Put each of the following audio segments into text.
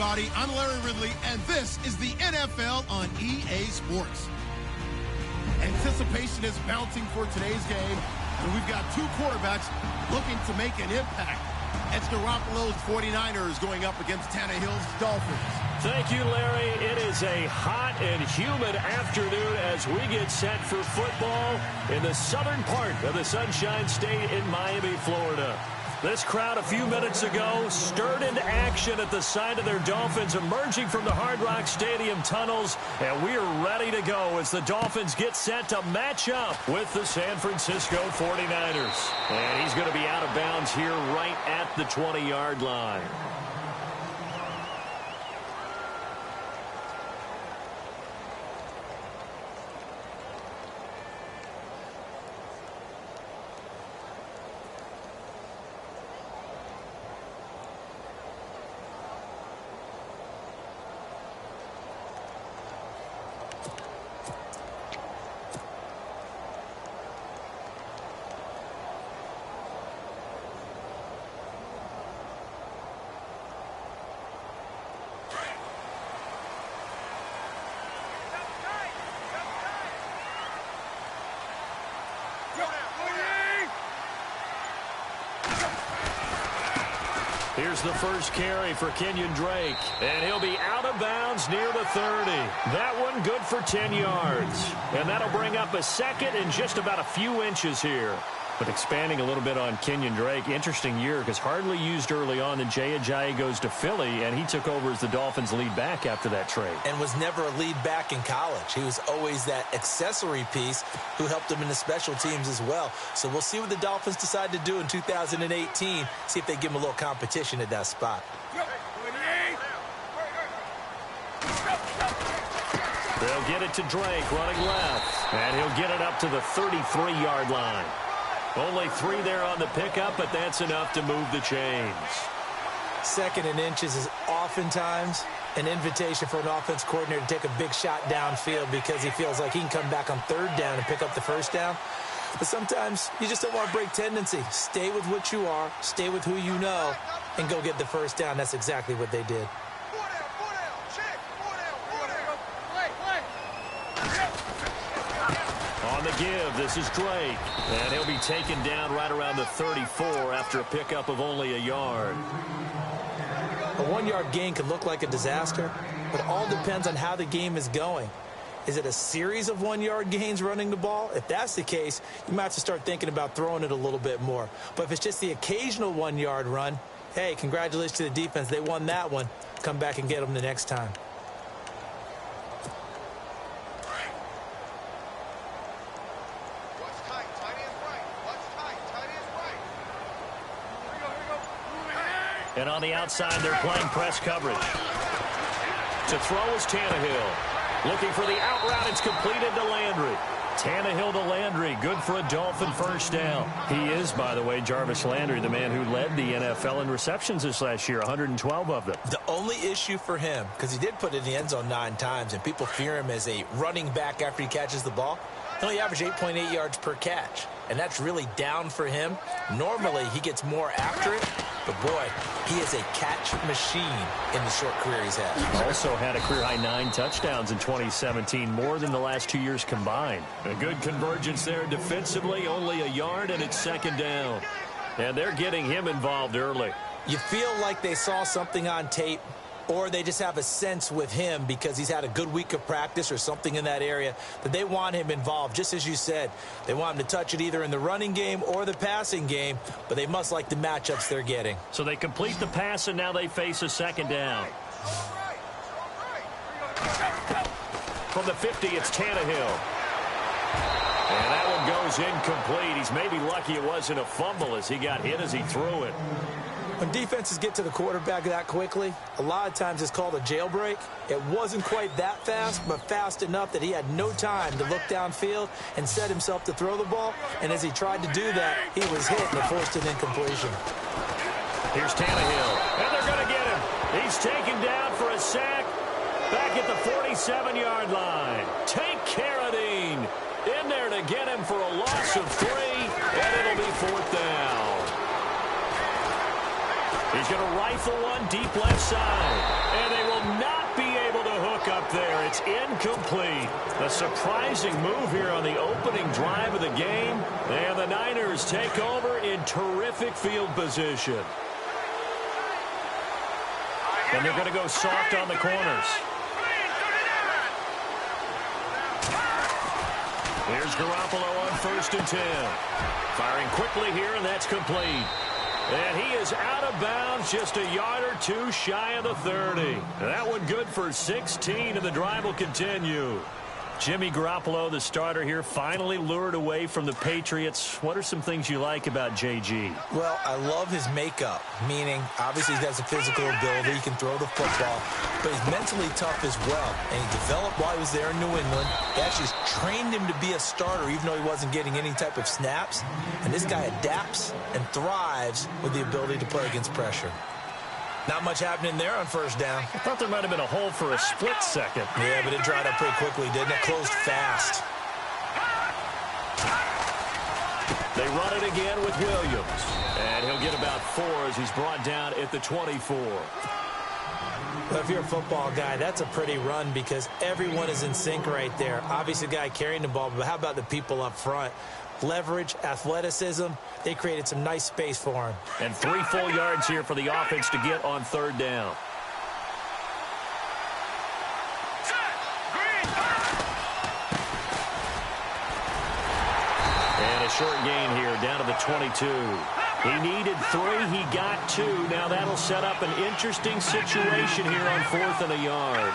everybody. I'm Larry Ridley, and this is the NFL on EA Sports. Anticipation is mounting for today's game, and we've got two quarterbacks looking to make an impact. It's Garoppolo's 49ers going up against Tannehill's Dolphins. Thank you, Larry. It is a hot and humid afternoon as we get set for football in the southern part of the Sunshine State in Miami, Florida. This crowd a few minutes ago stirred into action at the side of their Dolphins emerging from the Hard Rock Stadium tunnels, and we are ready to go as the Dolphins get set to match up with the San Francisco 49ers. And he's going to be out of bounds here right at the 20-yard line. Here's the first carry for Kenyon Drake, and he'll be out of bounds near the 30. That one good for 10 yards, and that'll bring up a second and just about a few inches here. But expanding a little bit on Kenyon Drake, interesting year because hardly used early on. Then Jaycazzz goes to Philly, and he took over as the Dolphins' lead back after that trade. And was never a lead back in college. He was always that accessory piece who helped him in the special teams as well. So we'll see what the Dolphins decide to do in 2018, see if they give him a little competition at that spot. They'll get it to Drake running left, and he'll get it up to the 33-yard line. Only 3 there on the pickup, but that's enough to move the chains. Second and inches is oftentimes an invitation for an offense coordinator to take a big shot downfield because he feels like he can come back on third down and pick up the first down. But sometimes you just don't want to break tendency. Stay with what you are, stay with who you know, and go get the first down. That's exactly what they did. On the give, this is Drake, and he'll be taken down right around the 34 after a pickup of only a yard. A 1-yard gain could look like a disaster, but it all depends on how the game is going. Is it a series of 1-yard gains running the ball? If that's the case, you might have to start thinking about throwing it a little bit more. But if it's just the occasional 1-yard run, hey, congratulations to the defense. They won that one. Come back and get them the next time. And on the outside, they're playing press coverage. To throw is Tannehill. Looking for the out route. It's completed to Landry. Tannehill to Landry. Good for a Dolphin first down. He is, by the way, Jarvis Landry, the man who led the NFL in receptions this last year, 112 of them. The only issue for him, because he did put it in the end zone 9 times, and people fear him as a running back after he catches the ball, he only averaged 8.8 yards per catch. And that's really down for him. Normally, he gets more after it. But, boy, he is a catch machine in the short career he's had. Also had a career-high 9 touchdowns in 2017, more than the last 2 years combined. A good convergence there defensively, only a yard, and it's second down. And they're getting him involved early. You feel like they saw something on tape, or they just have a sense with him because he's had a good week of practice or something in that area that they want him involved. Just as you said, they want him to touch it either in the running game or the passing game, but they must like the matchups they're getting. So they complete the pass, and now they face a second down. From the 50, it's Tannehill. And that one goes incomplete. He's maybe lucky it wasn't a fumble as he got hit as he threw it. When defenses get to the quarterback that quickly, a lot of times it's called a jailbreak. It wasn't quite that fast, but fast enough that he had no time to look downfield and set himself to throw the ball. And as he tried to do that, he was hit and forced an incompletion. Here's Tannehill, and they're going to get him. He's taken down for a sack back at the 47-yard line. Tank Carradine in there to get him for a loss of 3, and it'll be 4th down. He's going to rifle one deep left side. And there. It's incomplete. A surprising move here on the opening drive of the game. And the Niners take over in terrific field position. And they're going to go soft on the corners. Here's Garoppolo on 1st and 10. Firing quickly here, and that's complete. And he is out of bounds, just a yard or two shy of the 30. That one good for 16, and the drive will continue. Jimmy Garoppolo, the starter here, finally lured away from the Patriots. What are some things you like about JG? Well, I love his makeup, meaning obviously he has a physical ability. He can throw the football, but he's mentally tough as well. And he developed while he was there in New England. They actually trained him to be a starter, even though he wasn't getting any type of snaps. And this guy adapts and thrives with the ability to play against pressure. Not much happening there on 1st down. I thought there might have been a hole for a split second. Yeah, but it dried up pretty quickly, didn't it? Closed fast. They run it again with Williams. And he'll get about 4 as he's brought down at the 24. Well, if you're a football guy, that's a pretty run because everyone is in sync right there. Obviously, the guy carrying the ball, but how about the people up front? Leverage, athleticism, they created some nice space for him. And 3 full yards here for the offense to get on 3rd down. And a short gain here down to the 22. He needed 3, he got 2. Now that'll set up an interesting situation here on 4th and a yard.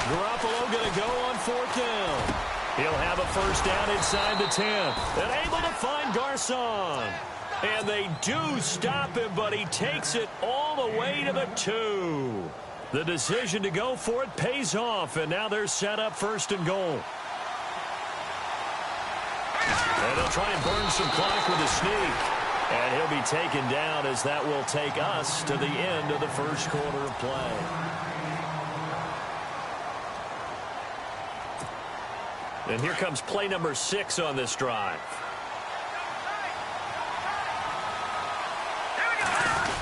Garoppolo going to go on 4th down. He'll have a 1st down inside the 10. And able to find Garcon. And they do stop him, but he takes it all the way to the 2. The decision to go for it pays off, and now they're set up 1st and goal. And they'll try and burn some clock with a sneak. And he'll be taken down as that will take us to the end of the 1st quarter of play. And here comes play number 6 on this drive.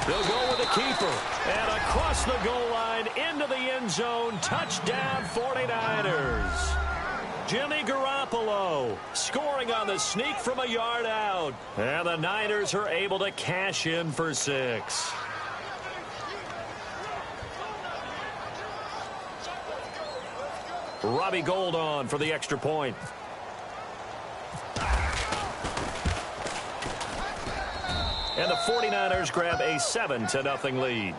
They'll go with a keeper. And across the goal line into the end zone. Touchdown 49ers. Jimmy Garoppolo scoring on the sneak from a yard out. And the Niners are able to cash in for 6. Robbie Gould on for the extra point. And the 49ers grab a 7-0 lead.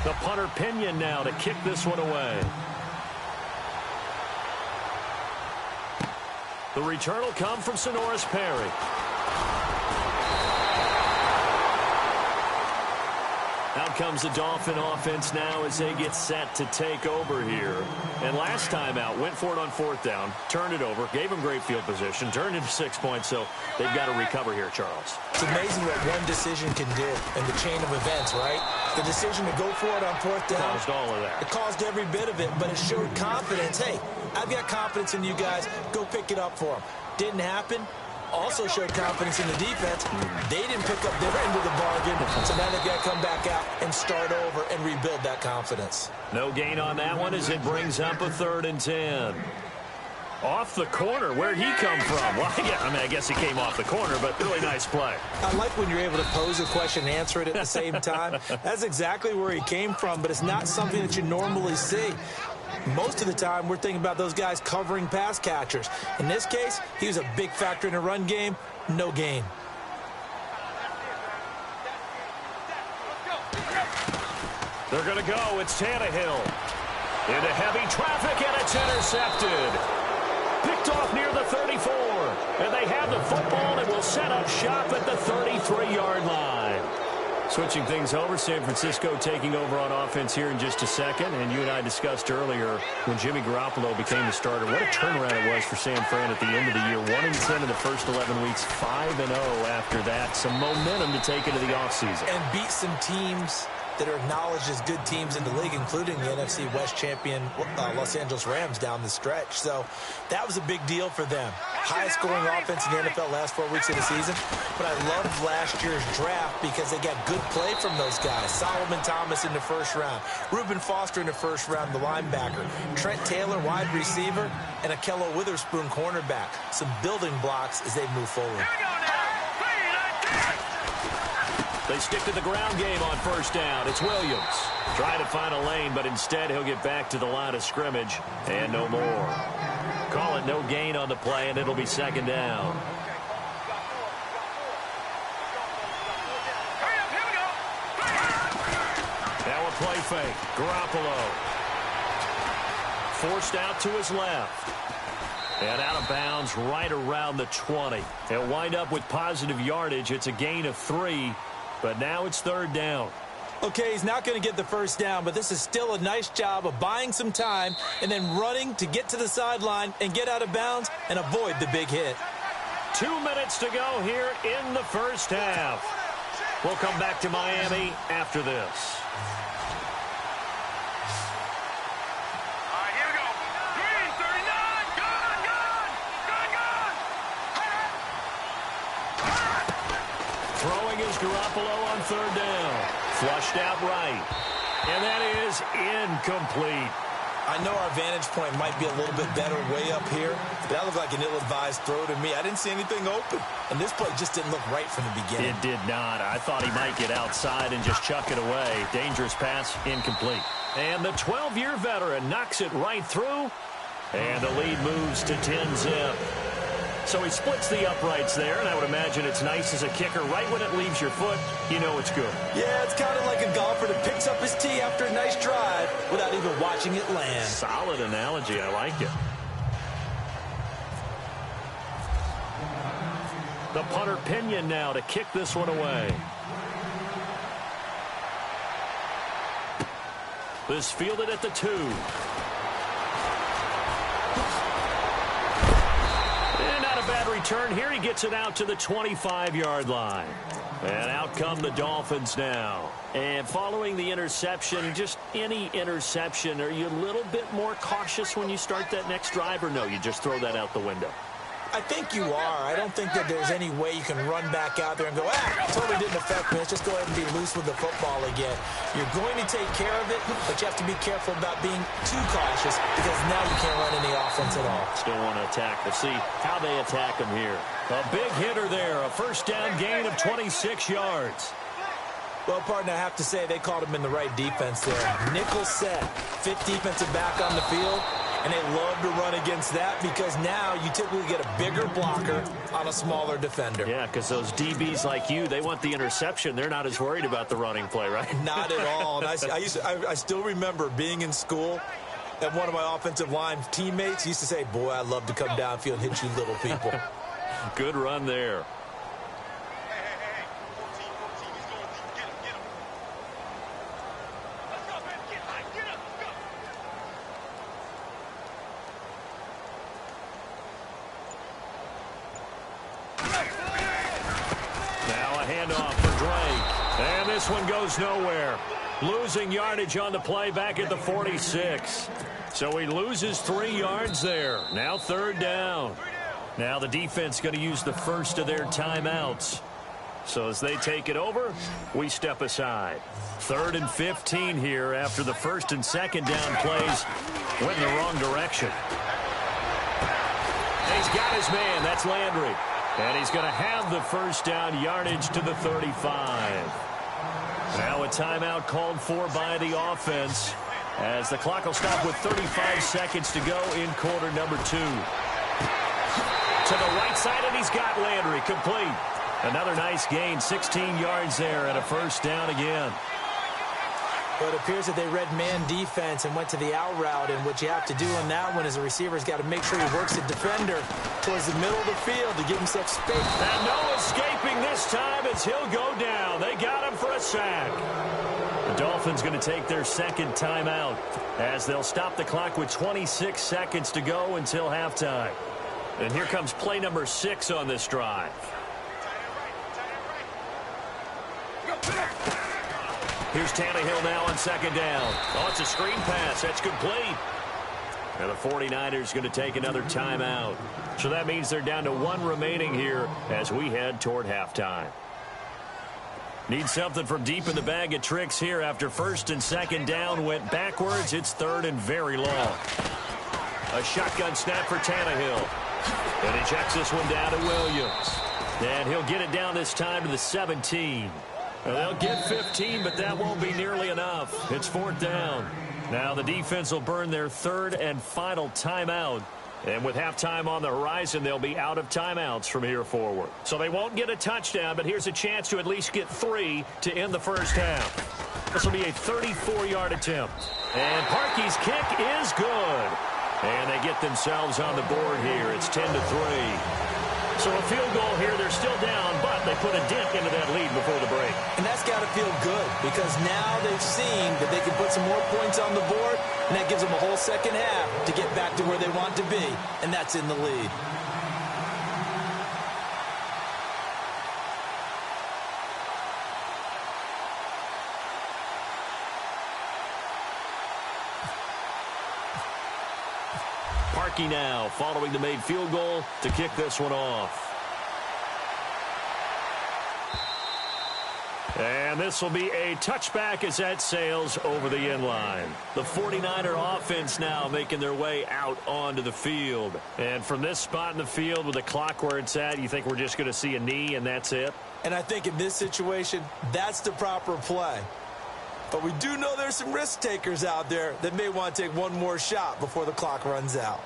The punter Pinion now to kick this one away. The return will come from Sonoris Perry. Out comes the Dolphin offense now as they get set to take over here. And last time out, went for it on 4th down, turned it over, gave them great field position, turned into 6 points, so they've got to recover here, Charles. It's amazing what one decision can do in the chain of events, right? The decision to go for it on 4th down. Caused all of that. It caused every bit of it, but it showed confidence. Hey, I've got confidence in you guys. Go pick it up for them. Didn't happen. Also showed confidence in the defense. They didn't pick up their end of the bargain, so now they've got to come back out and start over and rebuild that confidence. No gain on that one as it brings up a 3rd and 10. Off the corner. Where'd he come from? Well, yeah, I guess he came off the corner, but really nice play. I like when you're able to pose a question and answer it at the same time. That's exactly where he came from, but it's not something that you normally see. Most of the time, we're thinking about those guys covering pass catchers. In this case, he was a big factor in the run game. No gain. They're going to go. It's Tannehill. Into heavy traffic, and it's intercepted. Picked off near the 34. And they have the football and will set up shop at the 33-yard line. Switching things over, San Francisco taking over on offense here in just a second. And you and I discussed earlier when Jimmy Garoppolo became the starter, what a turnaround it was for San Fran at the end of the year. 1-10 in the first 11 weeks, 5-0 after that. Some momentum to take into the offseason. And beat some teams that are acknowledged as good teams in the league, including the NFC West champion Los Angeles Rams down the stretch. So that was a big deal for them. Highest scoring offense in the NFL last 4 weeks of the season. But I loved last year's draft because they got good play from those guys. Solomon Thomas in the first round. Reuben Foster in the first round, the linebacker. Trent Taylor, wide receiver. And Akello Witherspoon, cornerback. Some building blocks as they move forward. They stick to the ground game on first down. It's Williams. Trying to find a lane, but instead he'll get back to the line of scrimmage and no more. Call it no gain on the play, and it'll be second down. Now a play fake. Garoppolo. Forced out to his left. And out of bounds right around the 20. They'll wind up with positive yardage. It's a gain of 3. But now it's third down. Okay, he's not going to get the first down, but this is still a nice job of buying some time and then running to get to the sideline and get out of bounds and avoid the big hit. 2 minutes to go here in the first half. We'll come back to Miami after this. Garoppolo on third down. Flushed out right. And that is incomplete. I know our vantage point might be a little bit better way up here, but that looked like an ill-advised throw to me. I didn't see anything open. And this play just didn't look right from the beginning. It did not. I thought he might get outside and just chuck it away. Dangerous pass, incomplete. And the 12-year veteran knocks it right through. And the lead moves to 10-zip. So he splits the uprights there, and I would imagine it's nice as a kicker. Right when it leaves your foot, you know it's good. Yeah, it's kind of like a golfer that picks up his tee after a nice drive without even watching it land. Solid analogy. I like it. The punter Pinion now to kick this one away. This fielded at the 2. Bad return here. He gets it out to the 25-yard line. And out come the Dolphins now. And following the interception, just any interception, are you a little bit more cautious when you start that next drive, or no, you just throw that out the window? I think you are. I don't think that there's any way you can run back out there and go, totally didn't affect me. Let's just go ahead and be loose with the football again. You're going to take care of it, but you have to be careful about being too cautious because now you can't run any offense at all. Still want to attack. We'll see how they attack him here. A big hitter there. A first down gain of 26 yards. Well, partner, I have to say they called him in the right defense there. Nickel set, fifth defensive back on the field. And they love to run against that because now you typically get a bigger blocker on a smaller defender. Yeah, because those DBs like you, they want the interception. They're not as worried about the running play, right? Not at all. And I still remember being in school, and one of my offensive line teammates used to say, boy, I'd love to come downfield and hit you little people. Good run there. This one goes nowhere. Losing yardage on the play back at the 46. So he loses 3 yards there. Now third down. Now the defense going to use the first of their timeouts. So as they take it over, we step aside. 3rd and 15 here after the first and second down plays went in the wrong direction. And he's got his man. That's Landry. And he's going to have the first down yardage to the 35. Now a timeout called for by the offense as the clock will stop with 35 seconds to go in quarter number 2. To the right side, and he's got Landry complete. Another nice gain, 16 yards there, and a first down again. Well, it appears that they read man defense and went to the out route, and what you have to do on that one is the receiver's got to make sure he works the defender towards the middle of the field to give himself space. And no escaping this time as he'll go down. They got him for a sack. The Dolphins going to take their second timeout as they'll stop the clock with 26 seconds to go until halftime. And here comes play number 6 on this drive. Here's Tannehill now on second down. Oh, it's a screen pass. That's complete. And the 49ers going to take another timeout. So that means they're down to 1 remaining here as we head toward halftime. Need something from deep in the bag of tricks here after first and second down went backwards. It's third and very long. A shotgun snap for Tannehill. And he checks this one down to Williams. And he'll get it down this time to the 17. Well, they'll get 15, but that won't be nearly enough. It's fourth down. Now the defense will burn their third and final timeout. And with halftime on the horizon, they'll be out of timeouts from here forward. So they won't get a touchdown, but here's a chance to at least get 3 to end the first half. This will be a 34-yard attempt. And Parkey's kick is good. And they get themselves on the board here. It's 10-3. So a field goal here, they're still down, but they put a dent into that lead before the break. And that's got to feel good because now they've seen that they can put some more points on the board, and that gives them a whole second half to get back to where they want to be, and that's in the lead. Parkey now following the made field goal to kick this one off. And this will be a touchback as that sails over the end line. The 49er offense now making their way out onto the field. And from this spot in the field with the clock where it's at, you think we're just going to see a knee and that's it? And I think in this situation, that's the proper play. But we do know there's some risk takers out there that may want to take one more shot before the clock runs out.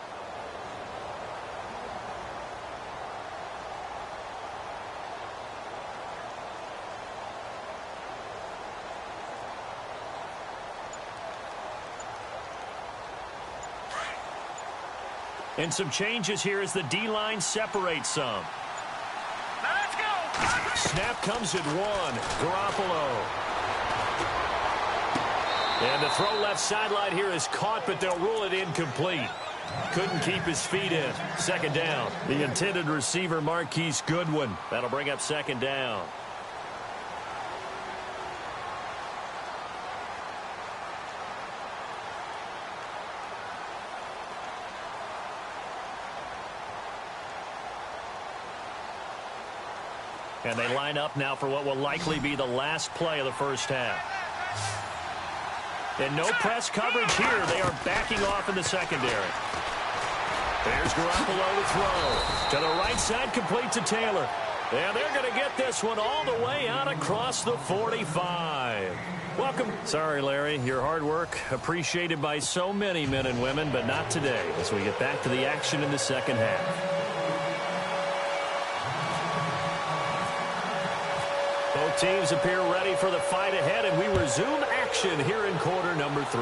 And some changes here as the D-line separates some. Let's go! Snap comes at 1. Garoppolo. And the throw left sideline here is caught, but they'll rule it incomplete. Couldn't keep his feet in. Second down. The intended receiver, Marquise Goodwin. That'll bring up second down. And they line up now for what will likely be the last play of the first half. And no press coverage here. They are backing off in the secondary. There's Garoppolo to throw. To the right side, complete to Taylor. And they're going to get this one all the way out across the 45. Welcome. Sorry, Larry. Your hard work appreciated by so many men and women, but not today as we get back to the action in the second half. Both teams appear ready for the fight ahead, and we resume action here in quarter number 3.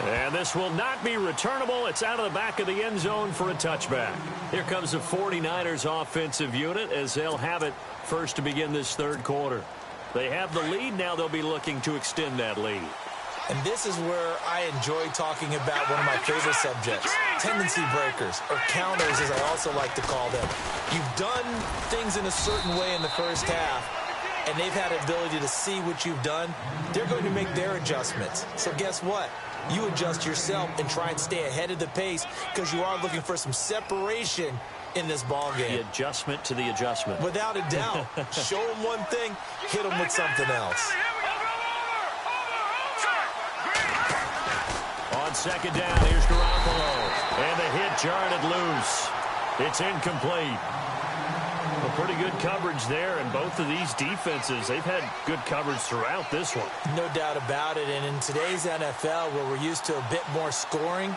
And this will not be returnable. It's out of the back of the end zone for a touchback. Here comes the 49ers offensive unit as they'll have it first to begin this third quarter. They have the lead. Now they'll be looking to extend that lead. And this is where I enjoy talking about one of my favorite subjects, tendency breakers, or counters as I also like to call them. You've done things in a certain way in the first half, and they've had the ability to see what you've done. They're going to make their adjustments. So guess what? You adjust yourself and try and stay ahead of the pace because you are looking for some separation in this ball game. The adjustment to the adjustment. Without a doubt. Show them one thing, hit them with something else. On second down, here's Garoppolo. And the hit jarred it loose. It's incomplete. Well, pretty good coverage there, and both of these defenses, they've had good coverage throughout this one. No doubt about it, and in today's NFL, where we're used to a bit more scoring,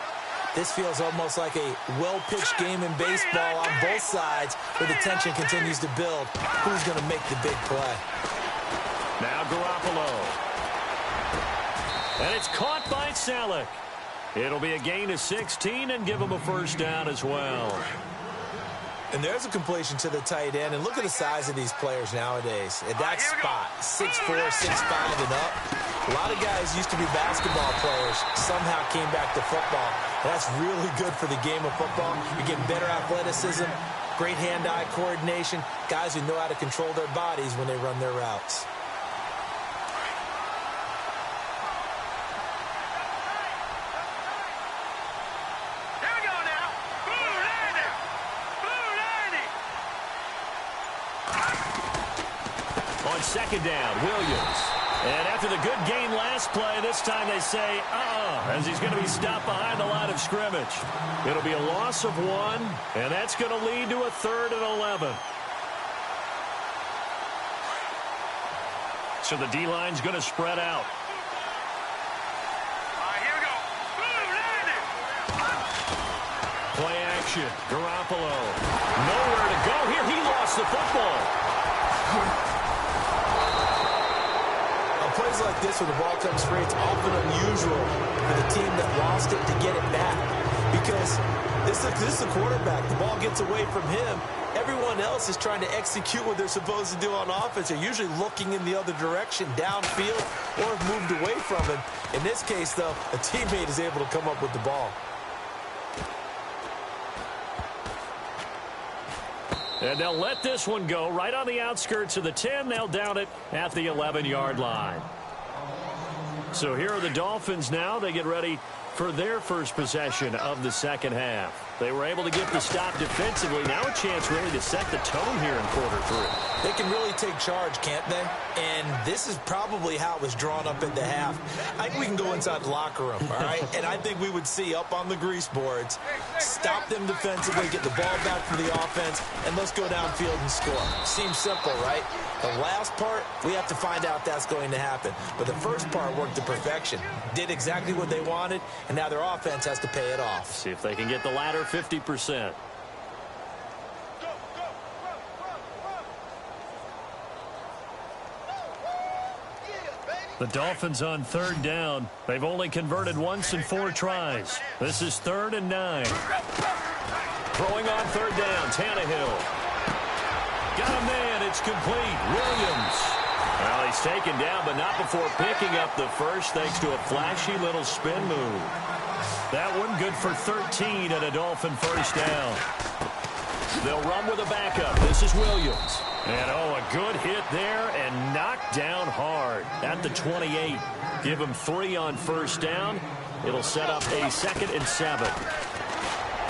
this feels almost like a well-pitched game in baseball on both sides where the tension continues to build. Who's going to make the big play? Now Garoppolo. And it's caught by Salek. It'll be a gain of 16 and give him a first down as well. And there's a completion to the tight end. And look at the size of these players nowadays. At that spot, 6'4", 6'5", and up. A lot of guys used to be basketball players, somehow came back to football. That's really good for the game of football. You're getting better athleticism, great hand-eye coordination, guys who know how to control their bodies when they run their routes. On second down, Williams. And after the good gain last play, this time they say, as he's going to be stopped behind the line of scrimmage. It'll be a loss of 1, and that's going to lead to a 3rd and 11. So the D-line's going to spread out. Here we go. Play action, Garoppolo. Nowhere to go here. He lost the football. Plays like this when the ball comes free, it's often unusual for the team that lost it to get it back. Because this is the quarterback. The ball gets away from him. Everyone else is trying to execute what they're supposed to do on offense. They're usually looking in the other direction, downfield, or have moved away from him. In this case, though, a teammate is able to come up with the ball. And they'll let this one go right on the outskirts of the 10. They'll down it at the 11-yard line. So here are the Dolphins now. They get ready for their first possession of the second half. They were able to get the stop defensively. Now a chance really to set the tone here in quarter 3. They can really take charge, can't they? And this is probably how it was drawn up at the half. I think we can go inside the locker room, all right? And I think we would see up on the grease boards, stop them defensively, get the ball back for the offense, and let's go downfield and score. Seems simple, right? The last part, we have to find out that's going to happen. But the first part worked to perfection. Did exactly what they wanted, and now their offense has to pay it off. See if they can get the latter 50%. The Dolphins on 3rd down. They've only converted once in 4 tries. This is 3rd and 9. Throwing on 3rd down, Tannehill. Got a man, it's complete. Williams. Well, he's taken down, but not before picking up the first thanks to a flashy little spin move. That one good for 13 and a Dolphin first down. They'll run with a backup. This is Williams. And, a good hit there and knocked down hard at the 28. Give him 3 on first down. It'll set up a 2nd and 7.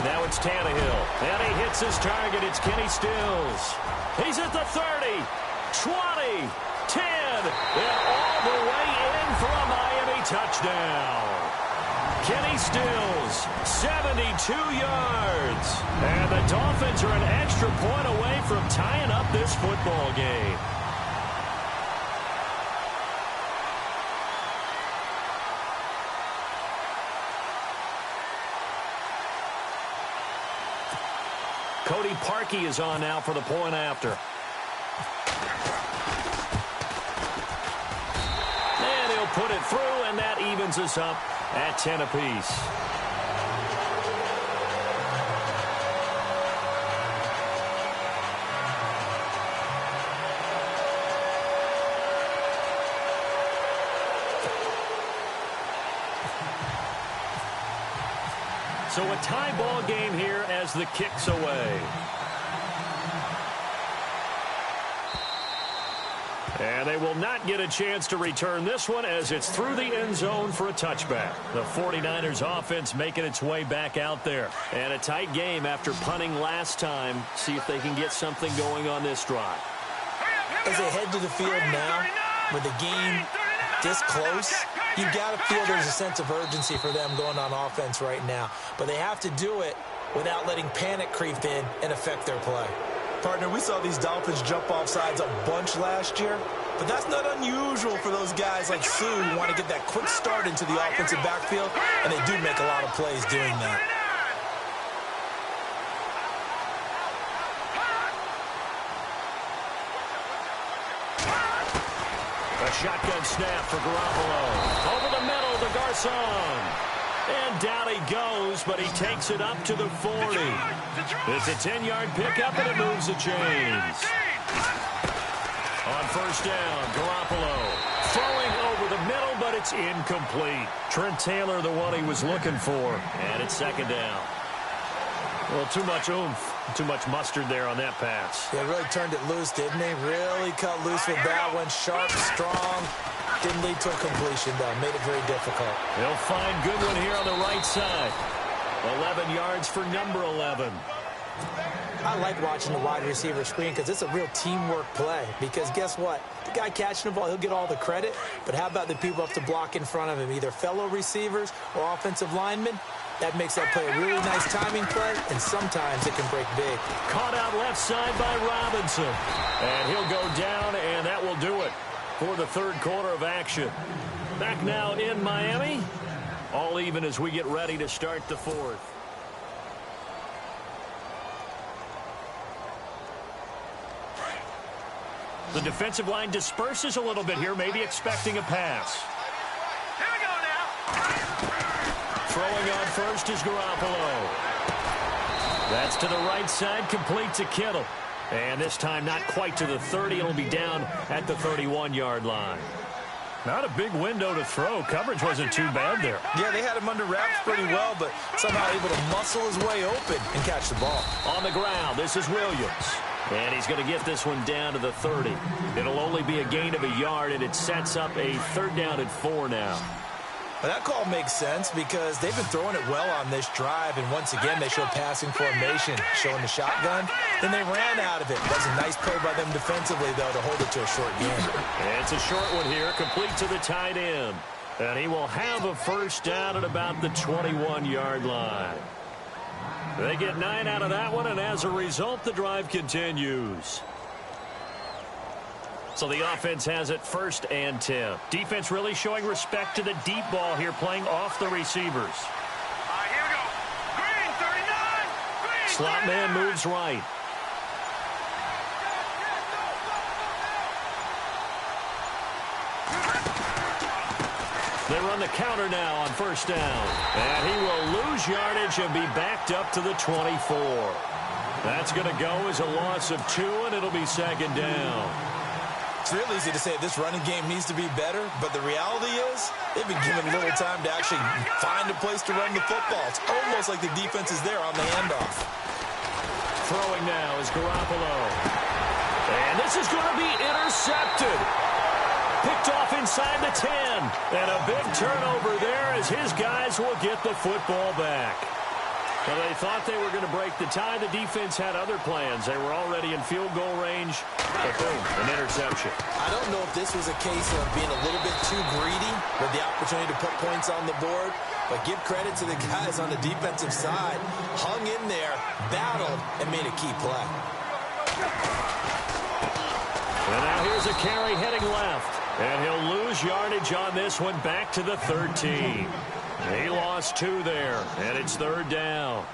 Now it's Tannehill. And he hits his target. It's Kenny Stills. He's at the 30, 20, 10, and all the way in for a Miami touchdown. Kenny Stills, 72 yards. And the Dolphins are an extra point away from tying up this football game. Cody Parkey is on now for the point after. And he'll put it through, and that evens us up at 10 apiece. So a tie ball game here as the kick's away. And they will not get a chance to return this one as it's through the end zone for a touchback. The 49ers offense making its way back out there. And a tight game after punting last time. See if they can get something going on this drive. As they head to the field now, with the game this close, you've got to feel there's a sense of urgency for them going on offense right now. But they have to do it without letting panic creep in and affect their play. Partner, we saw these Dolphins jump off sides a bunch last year, but that's not unusual for those guys like Sue who want to get that quick start into the offensive backfield, and they do make a lot of plays doing that. A shotgun snap for Garoppolo. Over the middle to Garcon. And down he goes, but he takes it up to the 40. It's a 10-yard pickup, and it moves the chains. On first down, Garoppolo throwing over the middle, but it's incomplete. Trent Taylor, the one he was looking for, and it's second down. Well, too much oomph, too much mustard there on that pass. Yeah, really turned it loose, didn't he? Really cut loose with that one. Sharp, strong. Didn't lead to a completion, though. Made it very difficult. He'll find Goodwin here on the right side. 11 yards for number 11. I like watching the wide receiver screen because it's a real teamwork play. Because guess what? The guy catching the ball, he'll get all the credit. But how about the people up to block in front of him? Either fellow receivers or offensive linemen. That makes that play a really nice timing play, and sometimes it can break big. Caught out left side by Robinson. And he'll go down, and that will do it for the third quarter of action. Back now in Miami. All even as we get ready to start the fourth. The defensive line disperses a little bit here, maybe expecting a pass. Here we go now. Throwing on first is Garoppolo. That's to the right side, complete to Kittle. And this time not quite to the 30. It'll be down at the 31-yard line. Not a big window to throw. Coverage wasn't too bad there. Yeah, they had him under wraps pretty well, but somehow able to muscle his way open and catch the ball. On the ground, this is Williams. And he's going to get this one down to the 30. It'll only be a gain of a yard, and it sets up a third down and 4 now. Well, that call makes sense because they've been throwing it well on this drive, and once again they showed passing formation, showing the shotgun. Then they ran out of it. That's a nice play by them defensively, though, to hold it to a short game. It's a short one here, complete to the tight end. And he will have a first down at about the 21-yard line. They get 9 out of that one, and as a result, the drive continues. So the offense has it 1st and 10. Defense really showing respect to the deep ball here, playing off the receivers. Here we go. Green, 39. Green, Slot 39. man moves right. They run the counter now on first down. And he will lose yardage and be backed up to the 24. That's going to go as a loss of 2, and it'll be second down. It's real easy to say this running game needs to be better, but the reality is they've been given little time to actually find a place to run the football. It's almost like the defense is there on the handoff. Throwing now is Garoppolo. And this is going to be intercepted. Picked off inside the 10. And a big turnover there as his guys will get the football back. Well, they thought they were going to break the tie. The defense had other plans. They were already in field goal range. But boom, an interception. I don't know if this was a case of being a little bit too greedy with the opportunity to put points on the board. But give credit to the guys on the defensive side. Hung in there, battled, and made a key play. And now here's a carry heading left. And he'll lose yardage on this one back to the 13. He lost 2 there, and it's third down.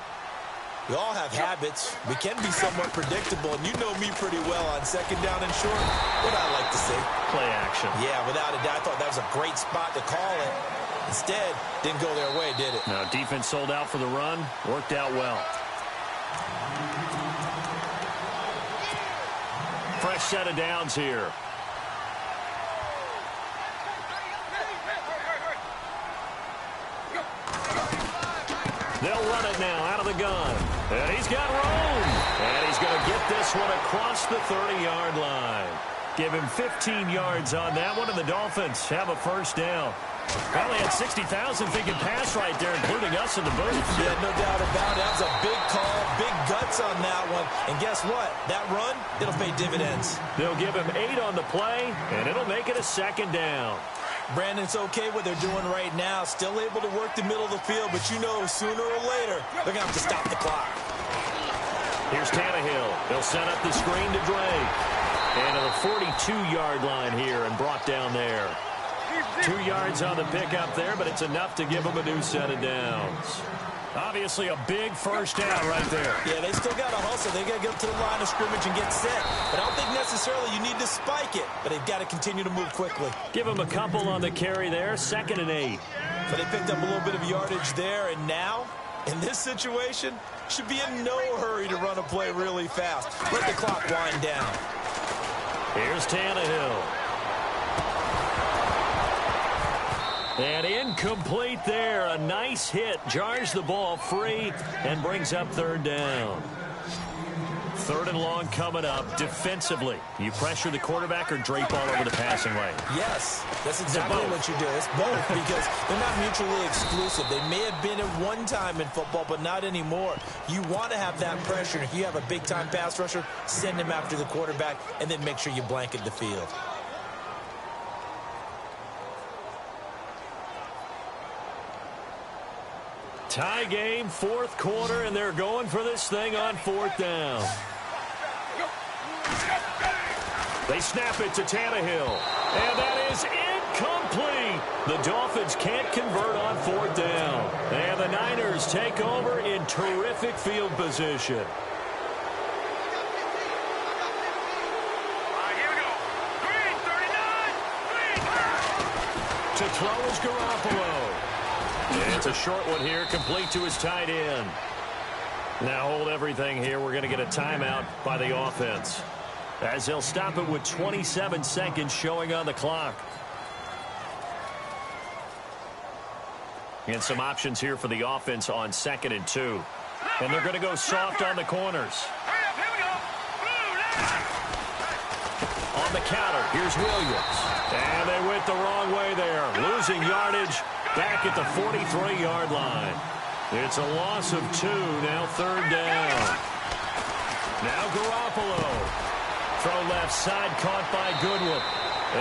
We all have habits. We can be somewhat predictable, and you know me pretty well on second down and short. What I like to see. Play action. Yeah, without a doubt, I thought that was a great spot to call it. Instead, didn't go their way, did it? Now, defense sold out for the run. Worked out well. Fresh set of downs here. They'll run it now out of the gun. And he's got room. And he's going to get this one across the 30-yard line. Give him 15 yards on that one, and the Dolphins have a first down. Probably had 60,000 thinking pass right there, including us in the booth. Yeah, no doubt about it. That was a big call, big guts on that one. And guess what? That run, it'll pay dividends. They'll give him 8 on the play, and it'll make it a second down. Brandon, it's okay what they're doing right now. Still able to work the middle of the field, but you know sooner or later they're going to have to stop the clock. Here's Tannehill. They'll set up the screen to Drake. And to the 42-yard line here and brought down there. 2 yards on the pickup there, but it's enough to give them a new set of downs. Obviously a big first down right there. Yeah, they still got to hustle. They got to get up to the line of scrimmage and get set. But I don't think necessarily you need to spike it. But they've got to continue to move quickly. Give them a couple on the carry there. 2nd and 8. So they picked up a little bit of yardage there. And now, in this situation, should be in no hurry to run a play really fast. Let the clock wind down. Here's Tannehill. And incomplete there. A nice hit. Jars the ball free and brings up 3rd down. 3rd and long coming up. Defensively, you pressure the quarterback or drape all over the passing lane? Yes, that's exactly what you do. It's both because they're not mutually exclusive. They may have been at one time in football, but not anymore. You want to have that pressure. If you have a big-time pass rusher, send him after the quarterback and then make sure you blanket the field. Tie game, 4th quarter, and they're going for this thing on 4th down. They snap it to Tannehill, and that is incomplete. The Dolphins can't convert on 4th down, and the Niners take over in terrific field position. Here we go. Green, 39. To throw is Garoppolo. It's a short one here, complete to his tight end. Now hold everything here. We're going to get a timeout by the offense, as they'll stop it with 27 seconds showing on the clock. And some options here for the offense on 2nd and 2. And they're going to go soft on the corners. Hurry up, here we go. Blue, left. On the counter, here's Williams. And they went the wrong way there, losing yardage back at the 43-yard line. It's a loss of 2, now 3rd down. Now Garoppolo. Throw left side, caught by Goodwin.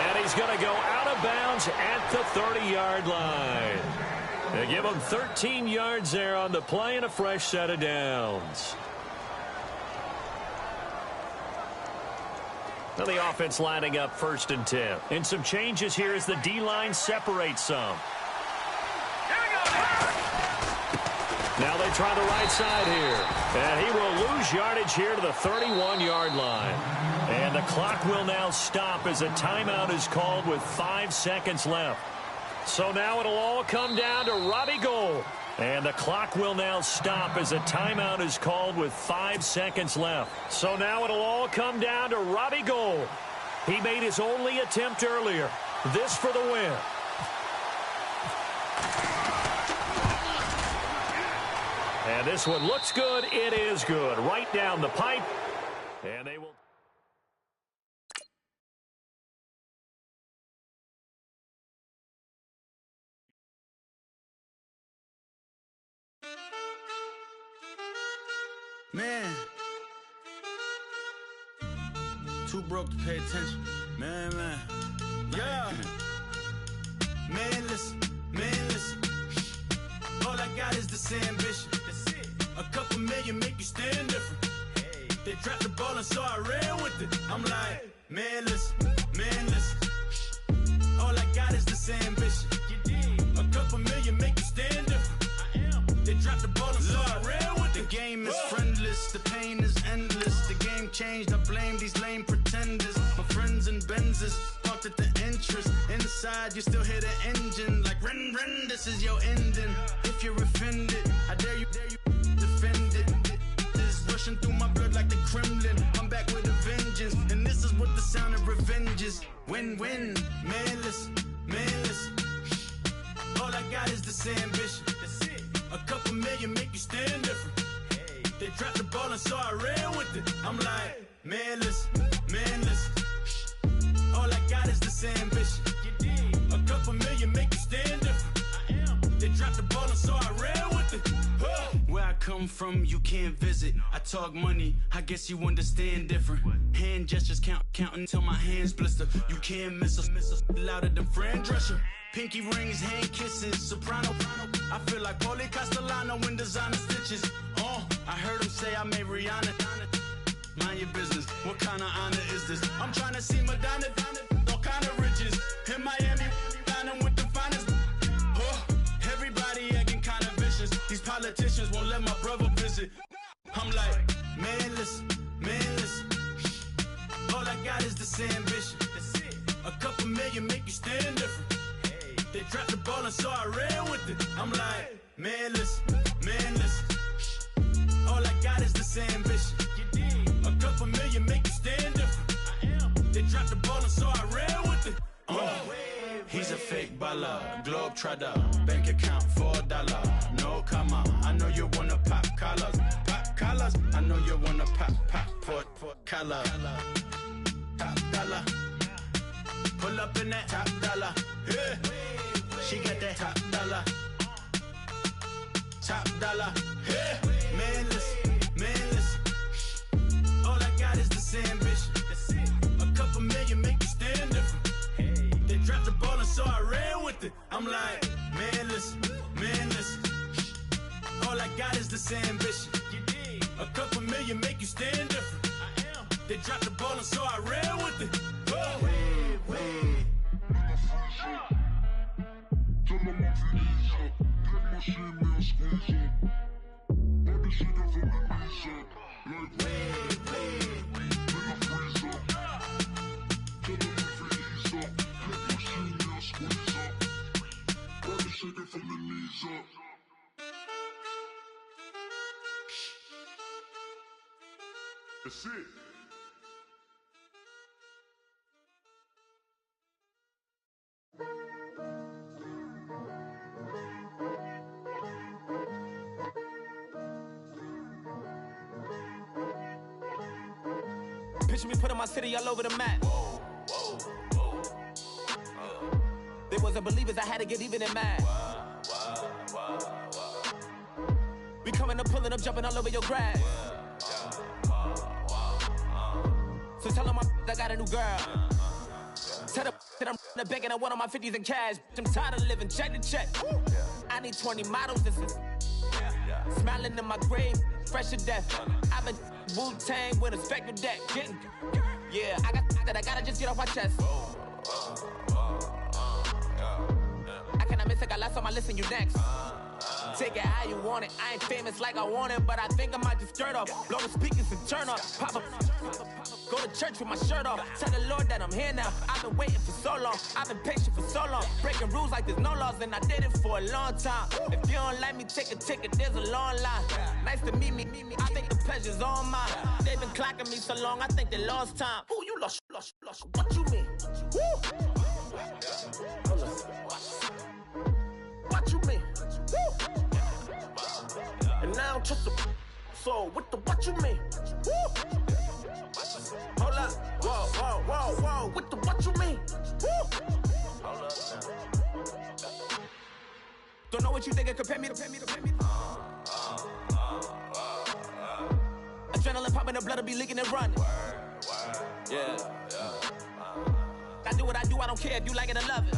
And he's going to go out of bounds at the 30-yard line. They give him 13 yards there on the play and a fresh set of downs. Now the offense lining up 1st and 10. And some changes here as the D-line separates some. Now they try the right side here. And he will lose yardage here to the 31-yard line. And the clock will now stop as a timeout is called with 5 seconds left. So now it'll all come down to Robbie Gould. And the clock will now stop as a timeout is called with 5 seconds left. So now it'll all come down to Robbie Gould. He made his only attempt earlier. This for the win. And this one looks good. It is good. Right down the pipe. And they will... Man, too broke to pay attention. Man. Yeah. Man, listen. All I got is this ambition. That's it. A couple million make you stand different. Hey. They dropped the ball and so I ran with it. I'm like, man, listen. All I got is this ambition. You did. A couple million make you stand different. I am. They dropped the ball and so I ran with it. The game is friendless, the pain is endless. The game changed, I blame these lame pretenders. My friends and Benzes parked at the entrance. Inside, you still hear the engine. Like, ren, this is your ending. If you're offended, I dare you defend it. This is rushing through my blood like the Kremlin. I'm back with a vengeance, and this is what the sound of revenge is. Win-win, man, listen. All I got is this ambition. That's it. A couple million make you stand different. Hey. They dropped the ball and so I ran with it. I'm like, man, listen. All I got is this ambition. You did. A couple million make you stand different. I am. They dropped the ball and so I ran with it. Where I come from, you can't visit. I talk money, I guess you understand different. Hand gestures count until my hands blister. You can't miss us louder than Fran Drescher. Pinky rings, hand kisses, soprano. I feel like Paulie Castellano in designer stitches. I heard him say I made Rihanna. Mind your business, what kind of honor is this? I'm trying to see Madonna, all kind of riches. In Miami, dining with the finest. Everybody acting kind of vicious. These politicians so I ran with it. I'm like, man, listen. All I got is this ambition. A couple million make you stand different. They dropped the ball and so I ran with it. He's a fake baller, globe trotter, bank account $4. No, come on, I know you wanna pop collars. I know you wanna pop collar. Top dollar, pull up in that top dollar. Yeah. She got that top dollar. Yeah. Man, listen. All I got is this ambition. A couple million make you stand different. They dropped the ball and so I ran with it. I'm like, man, listen. All I got is this ambition. A couple million make you stand different. They dropped the ball and so I ran with it. That's it. Picture me putting my city all over the map. They wasn't believers, I had to get even and mad. We coming up, pulling up, jumping all over your grass. So tell them I got a new girl. Tell them that I'm in the bank and I want on my 50s in cash. I'm tired of living check to check. I need 20 models, this is smiling in my grave, fresh to death. I've been Wu-Tang with a spectral deck. Yeah, I gotta just get off my chest. I cannot miss it, got last on my list and you next. Take it how you want it. I ain't famous like I want it, but I think I might just skirt off. Blow the speakers and turn up. Pop up. Go to church with my shirt off. Tell the Lord that I'm here now. I've been waiting for so long. I've been patient for so long. Breaking rules like there's no laws, and I did it for a long time. If you don't like me, take a ticket. There's a long line. Nice to meet me. I think the pleasure's all mine. They've been clocking me so long, I think they lost time. Ooh, you lost. What you mean? Woo! What you mean? Woo! And now I'm just a so with the what you mean? Woo! Hold up, whoa, with the what you mean? Woo! Hold up. Don't know what you think it compare me to. Adrenaline popping, the blood'll be leaking and running. Yeah. I do what I do, I don't care if you like it or love it.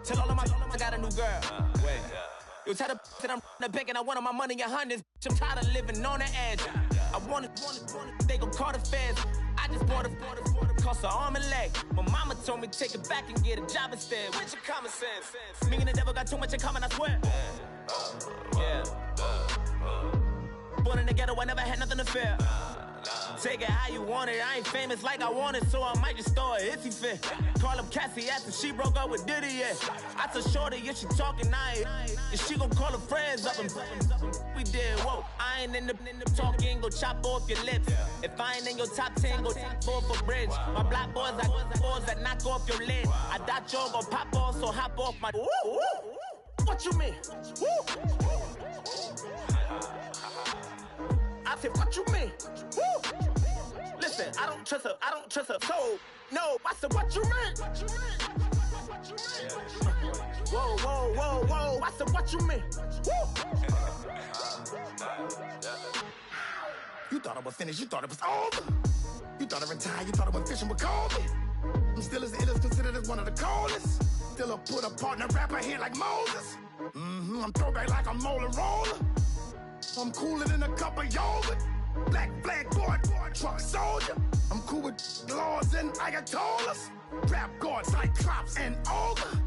Tell all of my I got a new girl. Wait. Yo, tell the that I'm in the bank and I want my money in hundreds. I'm tired of living on the edge. I want it, they gon' call the feds. I just bought it, cost an arm and leg. My mama told me take it back and get a job instead. Where's your common sense? Me and the devil got too much in common, I swear. Yeah. Born in the ghetto, I never had nothing to fear. Take it how you want it. I ain't famous like I want it, so I might just throw a hissy fit. Call up Cassie after she broke up with Diddy, yeah. I told Shorty if she talking, and she gon' call her friends up and we did, whoa. I ain't in the talking, go chop off your lips. If I ain't in your top 10, go fall for bridge. My black boys, I got boys that knock off your lid. I doubt y'all gon' pop off, so hop off my. What you mean? I said, what you mean? Woo! Listen, I don't trust her. So, no, I said, what you mean? Whoa, I said, what you mean? Woo! You thought I was finished, you thought it was over. You thought I retired, you thought I was fishing with Kobe. I'm still as ill as considered as one of the coldest. Still a put a partner rapper here like Moses. I'm throwback like a molar roller. I'm cooler than a cup of yogurt. Black flag board, truck soldier. I'm cool with laws and Ayatollahs. Rap god, Cyclops and Ogre.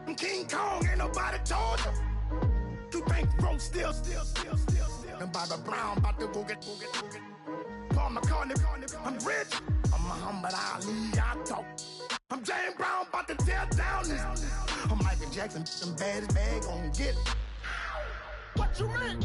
I'm King Kong, ain't nobody told you. You think road still. And Bobby Brown about to go get. Paul McCartney, I'm rich. I'm I'm Muhammad Ali, I talk. I'm James Brown, about to tear down this. I'm Michael Jackson, some baddest bag gon' get it. What you mean?